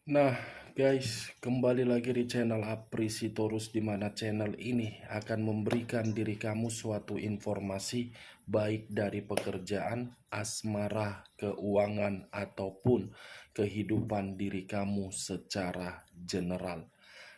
Nah, guys, kembali lagi di channel Aprisitorus, di mana channel ini akan memberikan diri kamu suatu informasi baik dari pekerjaan, asmara, keuangan, ataupun kehidupan diri kamu secara general.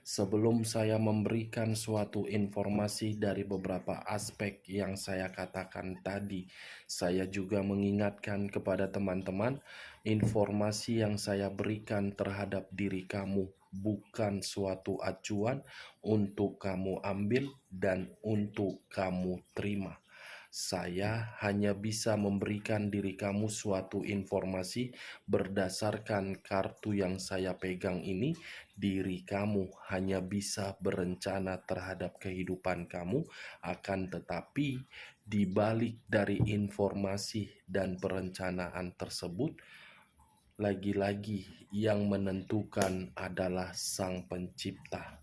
Sebelum saya memberikan suatu informasi dari beberapa aspek yang saya katakan tadi, saya juga mengingatkan kepada teman-teman, informasi yang saya berikan terhadap diri kamu bukan suatu acuan untuk kamu ambil dan untuk kamu terima. Saya hanya bisa memberikan diri kamu suatu informasi berdasarkan kartu yang saya pegang ini. Diri kamu hanya bisa berencana terhadap kehidupan kamu, akan tetapi di balik dari informasi dan perencanaan tersebut, lagi-lagi yang menentukan adalah Sang Pencipta.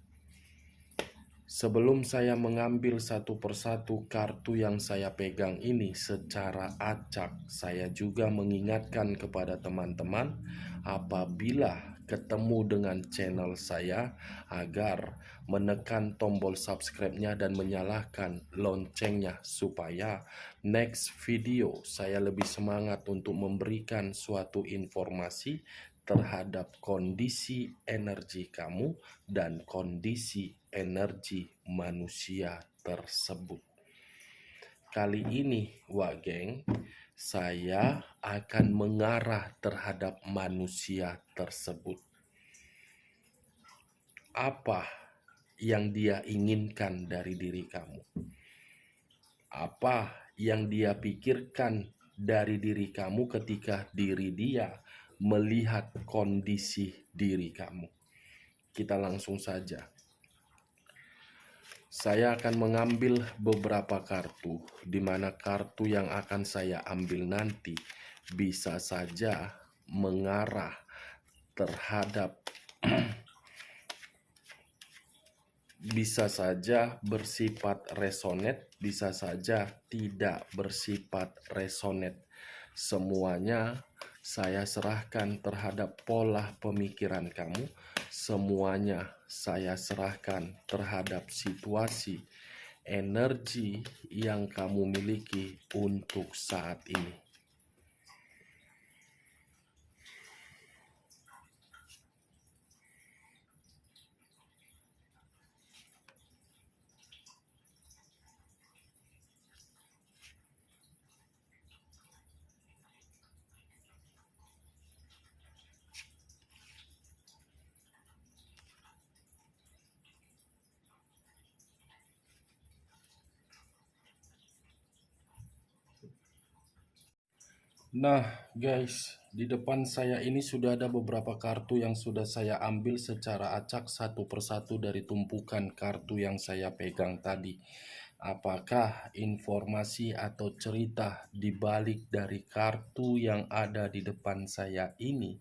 Sebelum saya mengambil satu persatu kartu yang saya pegang ini secara acak, saya juga mengingatkan kepada teman-teman apabila ketemu dengan channel saya agar menekan tombol subscribe-nya dan menyalakan loncengnya supaya next video saya lebih semangat untuk memberikan suatu informasi terhadap kondisi energi kamu dan kondisi energi manusia tersebut. Kali ini, Wak Geng, saya akan mengarah terhadap manusia tersebut. Apa yang dia inginkan dari diri kamu? Apa yang dia pikirkan dari diri kamu ketika diri dia melihat kondisi diri kamu? Kita langsung saja. Saya akan mengambil beberapa kartu, di mana kartu yang akan saya ambil nanti bisa saja mengarah terhadap bisa saja bersifat resonate, bisa saja tidak bersifat resonate. Semuanya saya serahkan terhadap pola pemikiran kamu. Semuanya saya serahkan terhadap situasi energi yang kamu miliki untuk saat ini. Nah, guys, di depan saya ini sudah ada beberapa kartu yang sudah saya ambil secara acak satu persatu dari tumpukan kartu yang saya pegang tadi. Apakah informasi atau cerita di balik dari kartu yang ada di depan saya ini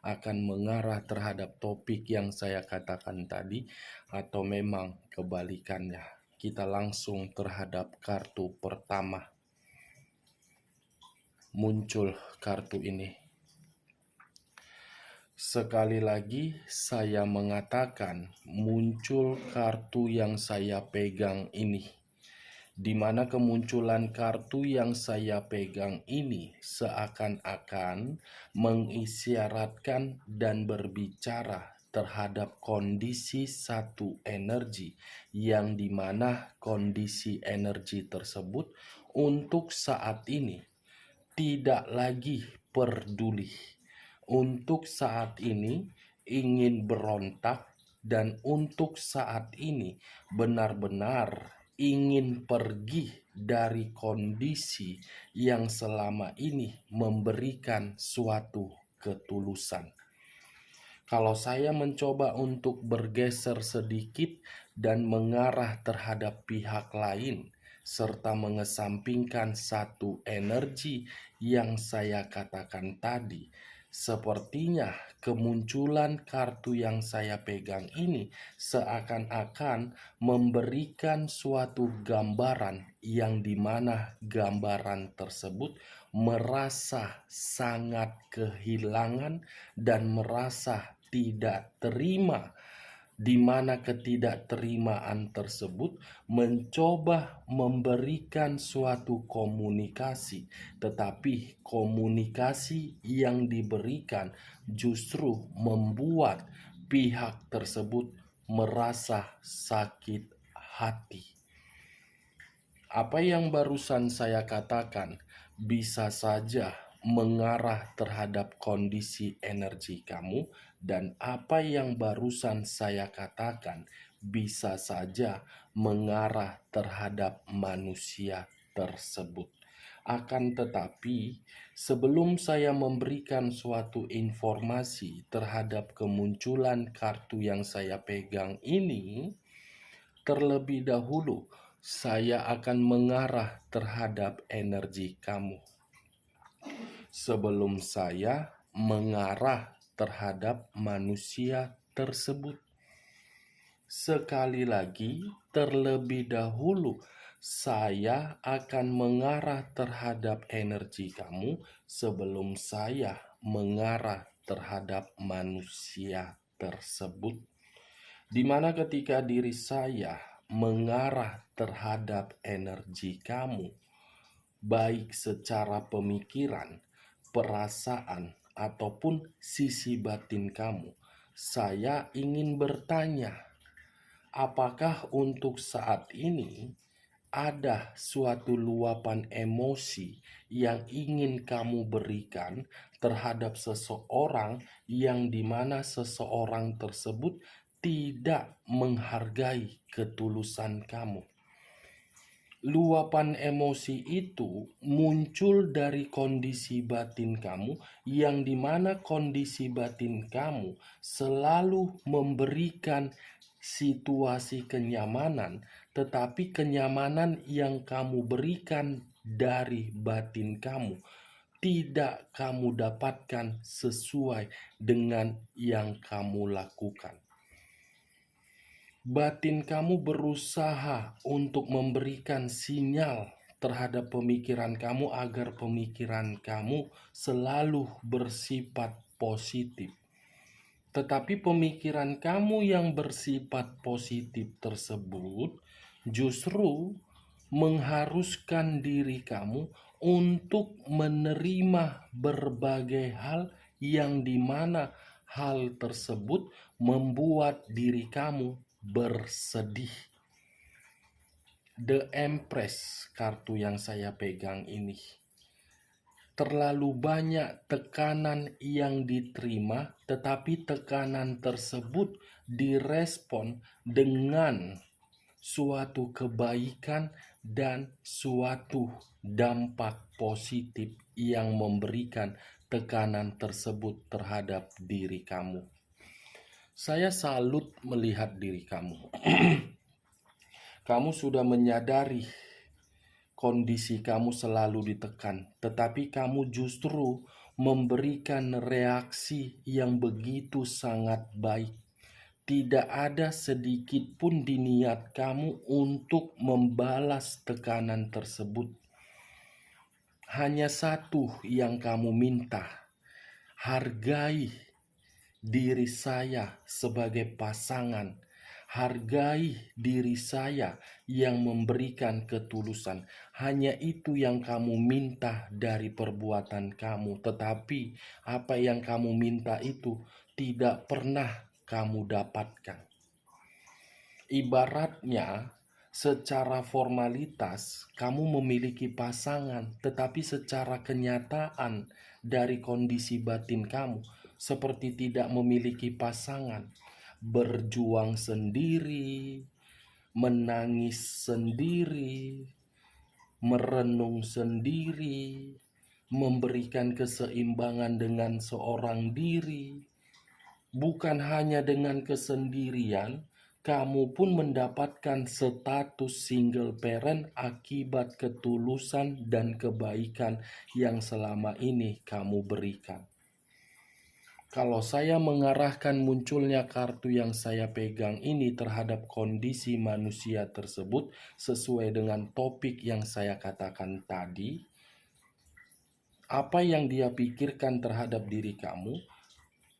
akan mengarah terhadap topik yang saya katakan tadi, atau memang kebalikannya? Kita langsung terhadap kartu pertama. Muncul kartu ini. Sekali lagi saya mengatakan muncul kartu yang saya pegang ini, di mana kemunculan kartu yang saya pegang ini seakan-akan mengisyaratkan dan berbicara terhadap kondisi satu energi, yang dimana kondisi energi tersebut untuk saat ini tidak lagi peduli, untuk saat ini ingin berontak, dan untuk saat ini benar-benar ingin pergi dari kondisi yang selama ini memberikan suatu ketulusan. Kalau saya mencoba untuk bergeser sedikit dan mengarah terhadap pihak lain, serta mengesampingkan satu energi yang saya katakan tadi, sepertinya kemunculan kartu yang saya pegang ini seakan-akan memberikan suatu gambaran, yang dimana gambaran tersebut merasa sangat kehilangan dan merasa tidak terima, di mana ketidakterimaan tersebut mencoba memberikan suatu komunikasi, tetapi komunikasi yang diberikan justru membuat pihak tersebut merasa sakit hati. Apa yang barusan saya katakan bisa saja mengarah terhadap kondisi energi kamu, dan apa yang barusan saya katakan bisa saja mengarah terhadap manusia tersebut. Akan tetapi, sebelum saya memberikan suatu informasi terhadap kemunculan kartu yang saya pegang ini, terlebih dahulu saya akan mengarah terhadap energi kamu. Sebelum saya mengarah terhadap manusia tersebut, sekali lagi, terlebih dahulu saya akan mengarah terhadap energi kamu sebelum saya mengarah terhadap manusia tersebut. Di mana ketika diri saya mengarah terhadap energi kamu, baik secara pemikiran, perasaan, ataupun sisi batin kamu, saya ingin bertanya, apakah untuk saat ini ada suatu luapan emosi yang ingin kamu berikan terhadap seseorang yang dimana seseorang tersebut tidak menghargai ketulusan kamu? Luapan emosi itu muncul dari kondisi batin kamu, yang dimana kondisi batin kamu selalu memberikan situasi kenyamanan, tetapi kenyamanan yang kamu berikan dari batin kamu tidak kamu dapatkan sesuai dengan yang kamu lakukan. Batin kamu berusaha untuk memberikan sinyal terhadap pemikiran kamu agar pemikiran kamu selalu bersifat positif. Tetapi pemikiran kamu yang bersifat positif tersebut justru mengharuskan diri kamu untuk menerima berbagai hal yang dimana hal tersebut membuat diri kamu bersedih. The Empress, kartu yang saya pegang ini, terlalu banyak tekanan yang diterima, tetapi tekanan tersebut direspon dengan suatu kebaikan dan suatu dampak positif yang memberikan tekanan tersebut terhadap diri kamu. Saya salut melihat diri kamu. Kamu sudah menyadari kondisi kamu selalu ditekan, tetapi kamu justru memberikan reaksi yang begitu sangat baik. Tidak ada sedikit pun di niat kamu untuk membalas tekanan tersebut. Hanya satu yang kamu minta, hargai diri saya sebagai pasangan. Hargai diri saya yang memberikan ketulusan. Hanya itu yang kamu minta dari perbuatan kamu. Tetapi apa yang kamu minta itu tidak pernah kamu dapatkan. Ibaratnya, secara formalitas kamu memiliki pasangan, tetapi secara kenyataan dari kondisi batin kamu seperti tidak memiliki pasangan. Berjuang sendiri, menangis sendiri, merenung sendiri, memberikan keseimbangan dengan seorang diri. Bukan hanya dengan kesendirian, kamu pun mendapatkan status single parent akibat ketulusan dan kebaikan yang selama ini kamu berikan. Kalau saya mengarahkan munculnya kartu yang saya pegang ini terhadap kondisi manusia tersebut sesuai dengan topik yang saya katakan tadi, apa yang dia pikirkan terhadap diri kamu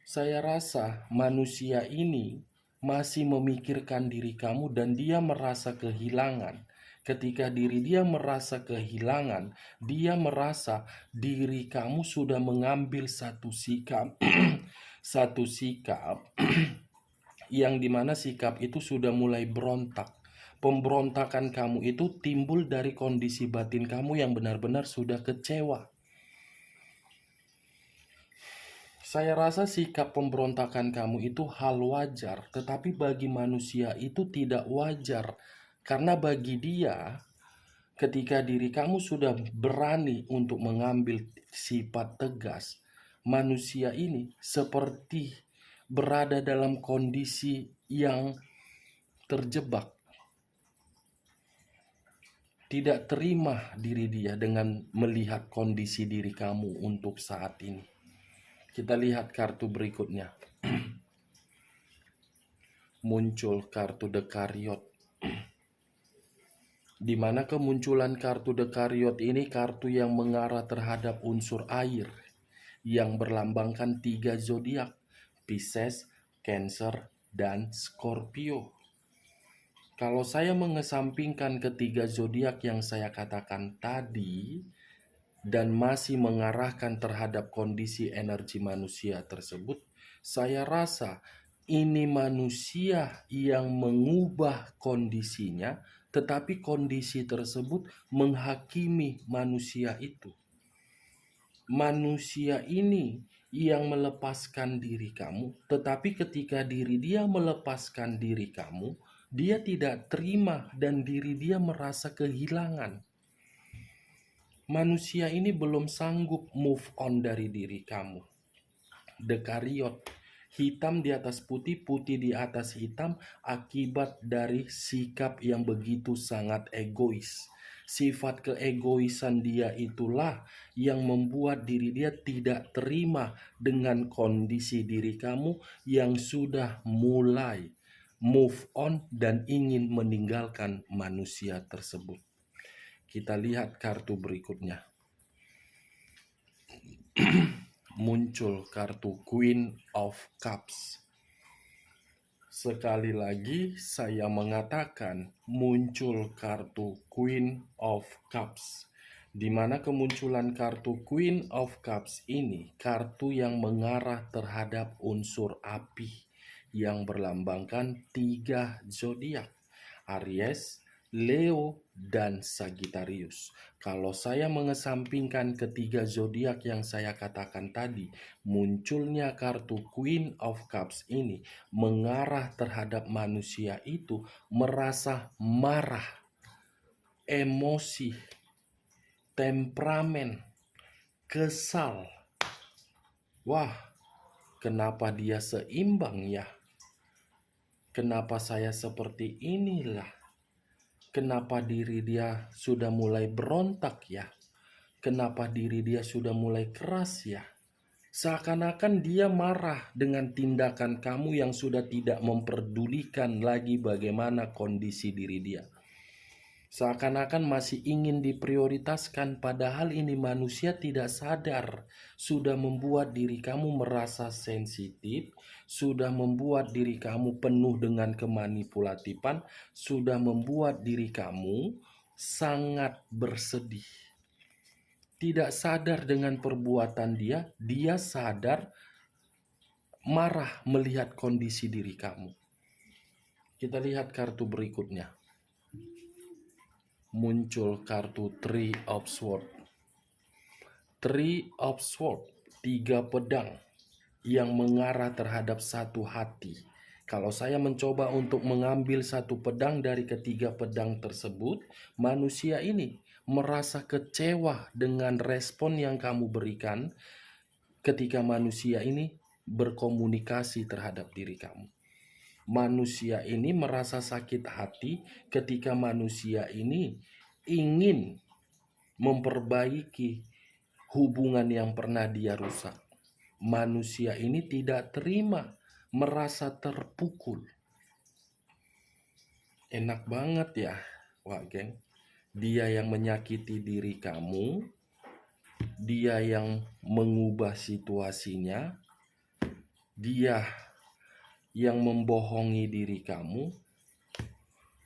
Saya rasa manusia ini masih memikirkan diri kamu dan dia merasa kehilangan. Ketika diri dia merasa kehilangan, dia merasa diri kamu sudah mengambil satu sikap, satu sikap yang dimana sikap itu sudah mulai berontak. Pemberontakan kamu itu timbul dari kondisi batin kamu yang benar-benar sudah kecewa. Saya rasa sikap pemberontakan kamu itu hal wajar, tetapi bagi manusia itu tidak wajar. Karena bagi dia, ketika diri kamu sudah berani untuk mengambil sifat tegas, manusia ini seperti berada dalam kondisi yang terjebak. Tidak terima diri dia dengan melihat kondisi diri kamu untuk saat ini. Kita lihat kartu berikutnya. Muncul kartu Dekariot. Di mana kemunculan kartu Dekariot ini kartu yang mengarah terhadap unsur air yang berlambangkan 3 zodiak, Pisces, Cancer, dan Scorpio. Kalau saya mengesampingkan ketiga zodiak yang saya katakan tadi dan masih mengarahkan terhadap kondisi energi manusia tersebut, saya rasa ini manusia yang mengubah kondisinya, tetapi kondisi tersebut menghakimi manusia itu. Manusia ini yang melepaskan diri kamu, tetapi ketika diri dia melepaskan diri kamu, dia tidak terima dan diri dia merasa kehilangan. Manusia ini belum sanggup move on dari diri kamu. Dekariot, hitam di atas putih, putih di atas hitam, akibat dari sikap yang begitu sangat egois. Sifat keegoisan dia itulah yang membuat diri dia tidak terima dengan kondisi diri kamu yang sudah mulai move on dan ingin meninggalkan manusia tersebut. Kita lihat kartu berikutnya. Muncul kartu Queen of Cups. Sekali lagi saya mengatakan muncul kartu Queen of Cups. Di mana kemunculan kartu Queen of Cups ini kartu yang mengarah terhadap unsur api yang berlambangkan 3 zodiak, Aries, Leo, dan Sagittarius. Kalau saya mengesampingkan ketiga zodiak yang saya katakan tadi, munculnya kartu Queen of Cups ini mengarah terhadap manusia itu merasa marah, emosi, temperamen, kesal. Wah, kenapa dia seimbang ya? Kenapa saya seperti inilah? Kenapa diri dia sudah mulai berontak ya? Kenapa diri dia sudah mulai keras ya? Seakan-akan dia marah dengan tindakan kamu yang sudah tidak memperdulikan lagi bagaimana kondisi diri dia. Seakan-akan masih ingin diprioritaskan, padahal ini manusia tidak sadar sudah membuat diri kamu merasa sensitif, sudah membuat diri kamu penuh dengan kemanipulatifan, sudah membuat diri kamu sangat bersedih. Tidak sadar dengan perbuatan dia sadar marah melihat kondisi diri kamu. Kita lihat kartu berikutnya. Muncul kartu Three of Swords. Three of Swords, 3 pedang yang mengarah terhadap satu hati. Kalau saya mencoba untuk mengambil satu pedang dari ketiga pedang tersebut, manusia ini merasa kecewa dengan respon yang kamu berikan ketika manusia ini berkomunikasi terhadap diri kamu. Manusia ini merasa sakit hati ketika manusia ini ingin memperbaiki hubungan yang pernah dia rusak. Manusia ini tidak terima, merasa terpukul. Enak banget ya, wah geng. Dia yang menyakiti diri kamu, dia yang mengubah situasinya, Dia yang membohongi diri kamu,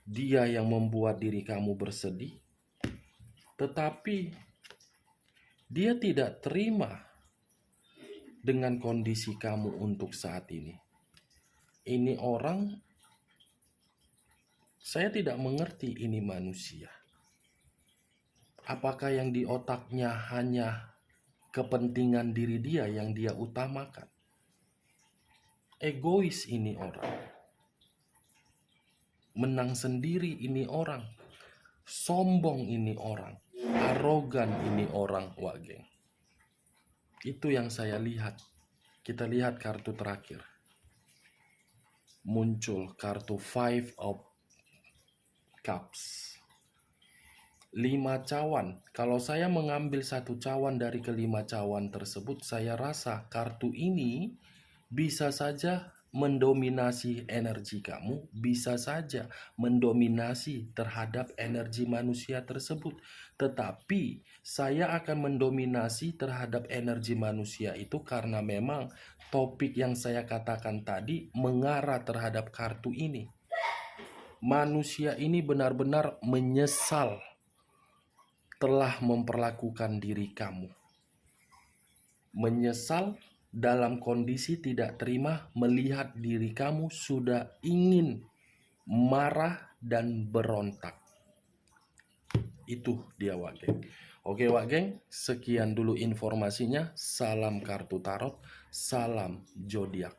dia yang membuat diri kamu bersedih, tetapi dia tidak terima dengan kondisi kamu untuk saat ini. Ini orang, saya tidak mengerti ini manusia. Apakah yang di otaknya hanya kepentingan diri dia yang dia utamakan? Egois ini orang. Menang sendiri ini orang. Sombong ini orang. Arogan ini orang, Wak Geng. Itu yang saya lihat. Kita lihat kartu terakhir. Muncul kartu Five of Cups. 5 cawan. Kalau saya mengambil satu cawan dari kelima cawan tersebut, saya rasa kartu ini bisa saja mendominasi energi kamu, bisa saja mendominasi terhadap energi manusia tersebut. Tetapi saya akan mendominasi terhadap energi manusia itu karena memang topik yang saya katakan tadi mengarah terhadap kartu ini. Manusia ini benar-benar menyesal telah memperlakukan diri kamu. Menyesal dalam kondisi tidak terima melihat diri kamu sudah ingin marah dan berontak. Itu dia, Wak Geng. Oke, Wak Geng, sekian dulu informasinya. Salam kartu tarot, salam zodiak.